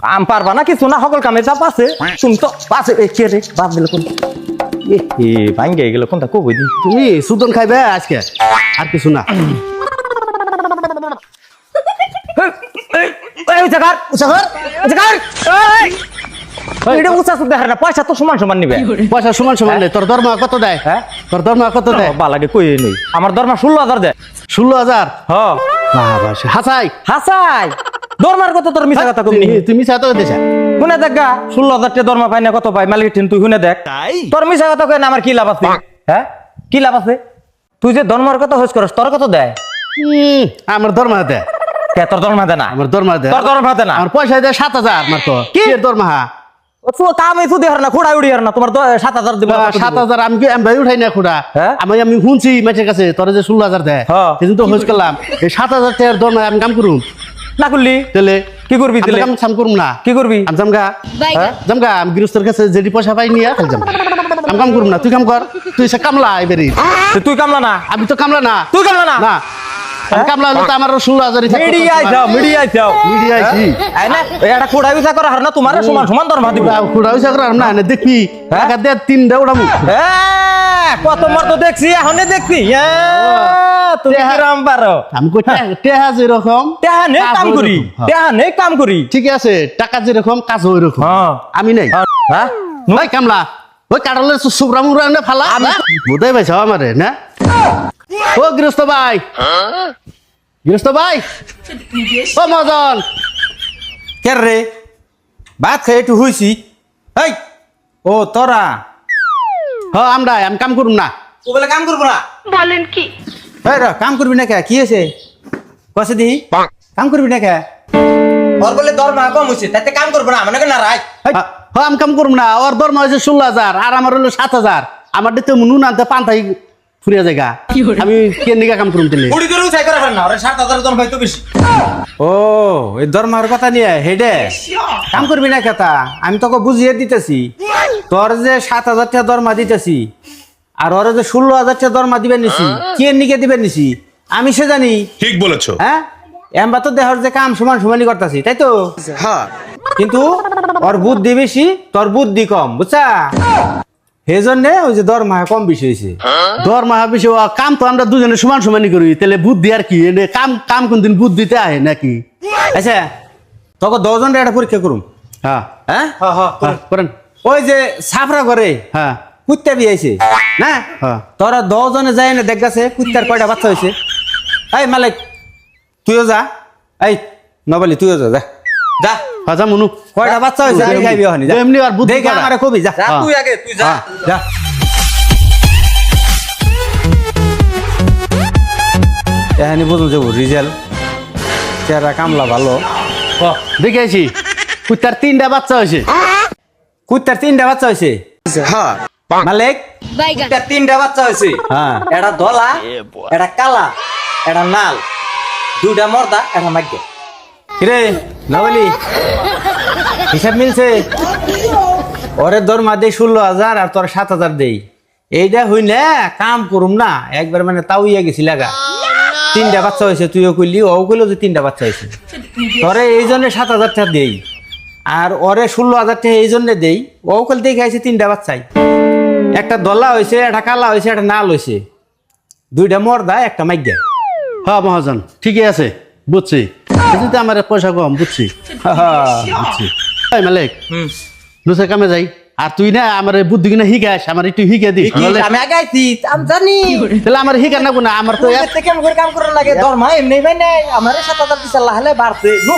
কাম পারবা না কিছু না সকল কামে চাপ আছে শুন তো আছে কে রে বাপ দিল কোন এ ভাঙ্গে গেল কোনটা কই দি তুমি সুদন খাইবে আজকে আর কিছু না। এটা উঁচা সুদ দেখার না পয়সা তো সমান সমান নিবে পয়সা সমান সমান নেই তোর দরমা কত দেয়? হ্যাঁ তোর দরমা কত দেয়? বা লাগে কই নই আমার দরমা 16,000 দেয় 16,000। হ বাবা হাসাই হাসাই দরমার কত তোর মিছা কথা কইনি তুমি চাতো দেশা শুনে দেখ গা 16,000 টাকা দরমা পাই না কত পাই মালিক তুই শুনে দেখ তোর মিছা কথা কই না আমার কি লাভ আছে হ্যাঁ কি লাভ আছে তুই যে দরমার কথা হইস করস তোর কত দেয় আমার দরমা দেয় কে তোর দরমা দেয় না আমার দরমা দেয় তোর দরমা দেয় না আমার পয়সা দেয় 7,000 মার তো কি? কি দরমা? তো কামে তুই দেহার না খুড়াই উড়ি আর না তোমার 7,000 দিব 7,000 আমি কি আমি উঠাই না খুড়া হ্যাঁ? আমি শুনছি মাছের কাছে তোর যে 16,000 দেয় হ্যাঁ। সেদিন তো হইস করলাম এই 7,000 টাকার দরমা আমি কাম করুম না করলি তাহলে কি করবি আমি দিলে কাম করুম না কি করবি আমি জামগা জামগা আমি গৃহস্থের কাছে যেটি পয়সা পাই নিয়ে খালি জামগা আমি কাম করুম না তুই কাম কর তুই সে কামলা এবারে তুই কামলা না আমি তো কামলা না তুই কামলা না না আমি কামলা হলে তো আমার 16,000 মিডিয়ায় যাও মিডিয়ায় যাও মিডিয়ায় কি আই না এটা খুড়াই বিচার করে হার না তোমার সমান সমান দরমা দিব খুড়া হইছে করার না না দেখবি টাকা দে 3 উড়ামু কত মার তো দেখছি এখনই দেখছি তুমি কিরাম পারো আমি কই টেহা যেরকম তেহা নেই কাজ কাম করি ওইরকম। হ্যাঁ। তেহা নেই কাম করি ঠিক আছে টাকা যেরকম কাজ ওইরকম হ্যাঁ আমি নাই হ্যাঁ ভাই কামলা ওই কাটালের সুবরা মুরা না ফালা বোধাই পাইছ আমারে না ও গৃহস্থ ভাই গৃহস্থ ভাই ও মজন কে রে ভাত খেয়ে একটু হইছি এই ও তোরা আমরা আমি কাম করুম না ও বলে কাম করবো না বলেন কি? এই রে কাম করবি না কে কি আছে কসে দি কাম করবি না কে ওর বলে দরমা কম হইছে তাতে কাম করবো না মানে না রাই আমি কাম করুম না ওর দরমা হয়েছে 16,000 আর আমার হলো 7,000 আমার দিতে নুন আনতে পান্তাই ফুরিয়া জায়গা আমি কেন নিগা কাম করুম তেলে কুড়ি করে উঠাই করে না ওরে 7,000 দরমা তো বেশি ও এই দরমার কথা নিয়ে হেডে কাম করবি না কথা আমি তোকে বুঝিয়ে দিতেছি তোর যে 7,000 টাকা দরমা দিতেছি আর ওর যে 16,000 টাকা দরমা দিবেন নিছি কে নিকে দিবেন নিছি আমি সে জানি ঠিক বলেছো। হ্যাঁ এমবা তো দেহর যে কাম সমান সমানই করতেছি তাই তো হ্যাঁ কিন্তু ওর বুদ্ধি বেশি তোর বুদ্ধি কম বুঝছা সেই জন্যে ওই যে দরমা কম বেশি হয়েছে দরমা বেশি কাম তো আমরা দুজনে সমান সমানই করি তাহলে বুদ্ধি আর কি এনে কাম কাম কোনদিন বুদ্ধিতে আহে নাকি? আচ্ছা তোকে 10 জনের একটা পরীক্ষা করুম হ্যাঁ হ্যাঁ করেন ওই যে সাফরা করে হ্যাঁ কুত্তা বিয়েছে না হ্যাঁ তোরা 10 জনে যায় না দেখ গেছে কুত্তার কয়টা বাচ্চা হয়েছে এই মালিক তুইও যা এই নবালি তুইও যা যা যা হাজা মনু কয়টা বাচ্চা হয়েছে আমি খাইবি ওখানে যা এমনি আর বুদ্ধি দেখে করা। আমারে কবি যা হ্যাঁ। তুই আগে তুই যা যা এখানে বুঝুন যাবো রিজাল্ট চেহারা কামলা ভালো দেখে আইছি কুত্তার 3টা বাচ্চা হয়েছে কুত্তার 3টা বাচ্চা হয়েছে হ্যাঁ মালিক কুত্তার 3টা বাচ্চা হয়েছে হ্যাঁ এটা ধলা এটা কালা এটা নাল 2টা মর্দা এটা মাইকে কিরে নবলি হিসাব মিলছে ওরে দরমা দেই 16,000 আর তোর 7,000 দেই এইটা হই না কাম করুম না একবার মানে তাও ইয়া গেছি লাগা 3টা বাচ্চা হয়েছে তুইও কইলি ও কইলো যে 3টা বাচ্চা হয়েছে তোরে এই জন্য 7,000 টাকা দেই আর ওরে 16,000 টাকা এই জন্য দেই ও কইল দেখে আইছে 3টা বাচ্চাই একটা দলা হয়েছে একটা কালা হয়েছে একটা নাল হয়েছে 2টা মর্দা একটা মাইকে হ্যাঁ মহাজন ঠিকই আছে বুঝছি কিন্তু তো আমার পয়সা কম বুঝছি বুঝছি এই মালিক দুসে কামে যাই আর তুই না আমার বুদ্ধি কিনা শিখাস আমার একটু শিখে দিস নাহলে আমি আগে আইছি আমি জানি তাহলে আমার শিখা না না আমার তো এর থেকে করে কাম করার লাগে দরমা এমনি ভাই নাই আমারে 7,000 দিছে লাহলে বাড়ছে নো